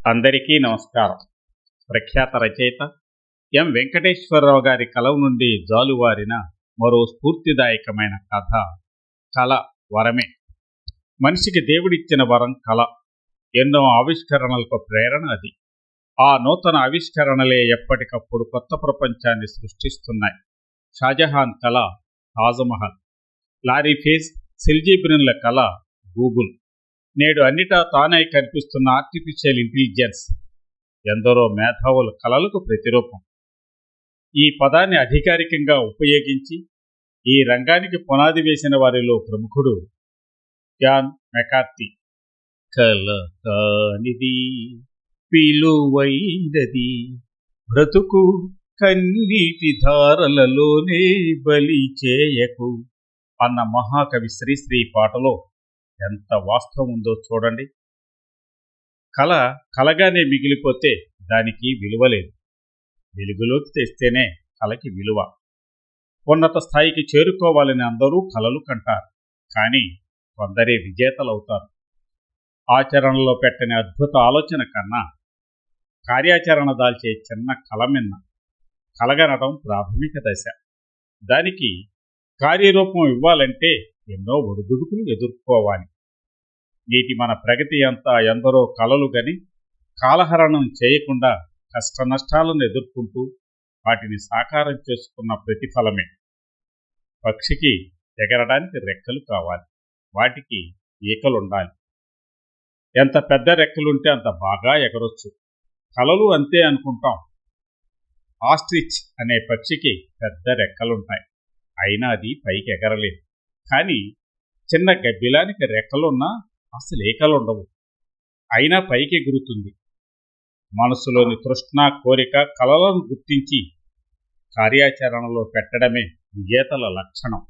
అందరికీ నమస్కారం. ప్రఖ్యాత రచయిత ఎం వెంకటేశ్వరరావు గారి కలం నుండి జాలువారిన మరో స్ఫూర్తిదాయకమైన కథ కళ వరమే. మనిషికి దేవుడిచ్చిన వరం కళ. ఎన్నో ఆవిష్కరణలకు ప్రేరణ అది. ఆ నూతన ఆవిష్కరణలే ఎప్పటికప్పుడు కొత్త ప్రపంచాన్ని సృష్టిస్తున్నాయి. షాజహాన్ కళ తాజ్మహల్, లారీ ఫేజ్, సిల్జీ బ్రిన్ల కళ గూగుల్, నేడు అన్నిటా తానై కనిపిస్తున్న ఆర్టిఫిషియల్ ఇంటెలిజెన్స్ ఎందరో మేధావుల కళలకు ప్రతిరూపం. ఈ పదాన్ని అధికారికంగా ఉపయోగించి ఈ రంగానికి పునాది వేసిన వారిలో ప్రముఖుడు జాన్ మెకార్థీ. కళ కానిది విలువైనది, బ్రతుకు కన్నీటి ధారలలోనే బలి చేయకు అన్న మహాకవి శ్రీశ్రీ పాటలో ఎంత వాస్తవం ఉందో చూడండి. కళ కలగానే మిగిలిపోతే దానికి విలువ లేదు. వెలుగులోకి తెస్తేనే కళకి విలువ. ఉన్నత స్థాయికి చేరుకోవాలని అందరూ కలలు కంటారు, కానీ కొందరే విజేతలవుతారు. ఆచరణలో పెట్టని అద్భుత ఆలోచన కన్నా కార్యాచరణ దాల్చే చిన్న కళ మిన్న. కలగనడం ప్రాథమిక దశ. దానికి కార్యరూపం ఇవ్వాలంటే ఎన్నో ఒడిదుడుకులు ఎదుర్కోవాలి. నేటి మన ప్రగతి అంతా ఎందరో కలలు గని కాలహరణం చేయకుండా కష్ట నష్టాలను ఎదుర్కొంటూ వాటిని సాకారం చేసుకున్న ప్రతిఫలమే. పక్షికి ఎగరడానికి రెక్కలు కావాలి, వాటికి ఈకలుండాలి. ఎంత పెద్ద రెక్కలుంటే అంత బాగా ఎగరొచ్చు. కలలు అంతే అనుకుంటాం. ఆస్ట్రిచ్ అనే పక్షికి పెద్ద రెక్కలుంటాయి, అయినా అది పైకి ఎగరలేదు. కానీ చిన్న గబ్బిలానికి రెక్కలున్నా అసలు ఏకలుండవు, అయినా పైకి ఎగురుతుంది. మనసులోని తృష్ణ, కోరిక, కలలను గుర్తించి కార్యాచరణలో పెట్టడమే విజేతల లక్షణం.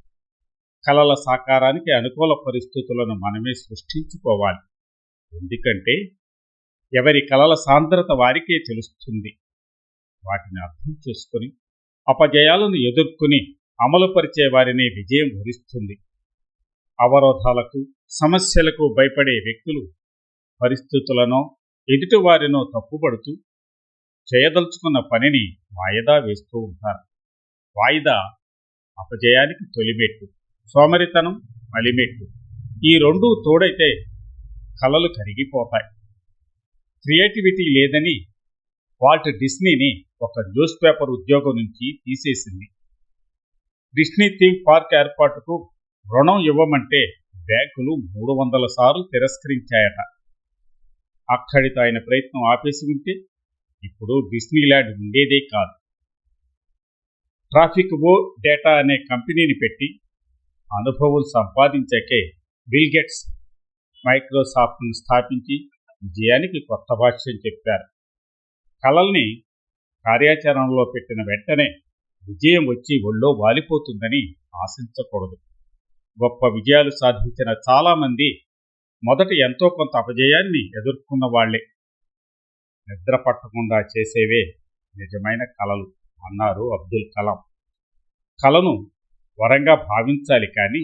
కలల సాకారానికి అనుకూల పరిస్థితులను మనమే సృష్టించుకోవాలి. ఎందుకంటే ఎవరి కలల సాంద్రత వారికే తెలుస్తుంది. వాటిని అర్థం చేసుకుని అపజయాలను ఎదుర్కొని అమలుపరిచే వారిని విజయం వరిస్తుంది. అవరోధాలకు, సమస్యలకు భయపడే వ్యక్తులు పరిస్థితులను, ఎదుటివారినో తప్పుపడుతూ చేయదలుచుకున్న పనిని వాయిదా వేస్తూ ఉంటారు. వాయిదా అపజయానికి తొలిమెట్టు, సోమరితనం మలిమెట్టు. ఈ రెండూ తోడైతే కలలు కరిగిపోతాయి. క్రియేటివిటీ లేదని వాల్ట్ డిస్నీని ఒక న్యూస్ పేపర్ ఉద్యోగం నుంచి తీసేసింది. డిస్నీ థీమ్ పార్క్ ఏర్పాటుకు రుణం ఇవ్వమంటే బ్యాంకులు 300 సార్లు తిరస్కరించాయట. అక్కడితో ఆయన ప్రయత్నం ఆపేసి ఉంటే ఇప్పుడు డిస్నీల్యాండ్ ఉండేదే కాదు. ట్రాఫిక్ ఓ డేటా అనే కంపెనీని పెట్టి అనుభవం సంపాదించాకే బిల్ గేట్స్ మైక్రోసాఫ్ట్ను స్థాపించి విజయానికి కొత్త భాష్యం చెప్పారు. కళల్ని కార్యాచరణలో పెట్టిన వెంటనే విజయం వచ్చి ఒళ్ళో వాలిపోతుందని ఆశించకూడదు. గొప్ప విజయాలు సాధించిన చాలామంది మొదట ఎంతో కొంత అపజయాన్ని ఎదుర్కొన్న వాళ్లే. నిద్ర పట్టకుండా చేసేవే నిజమైన కళలు అన్నారు అబ్దుల్ కలాం. కళను వరంగా భావించాలి, కానీ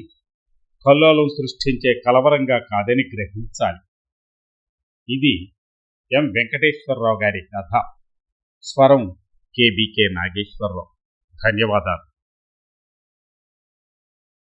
కల్లోలం సృష్టించే కలవరంగా కాదని గ్రహించాలి. ఇది ఎం వెంకటేశ్వరరావు గారి కథ. స్వరం కేబీకే నాగేశ్వరరావు. ధన్యవాదాలు.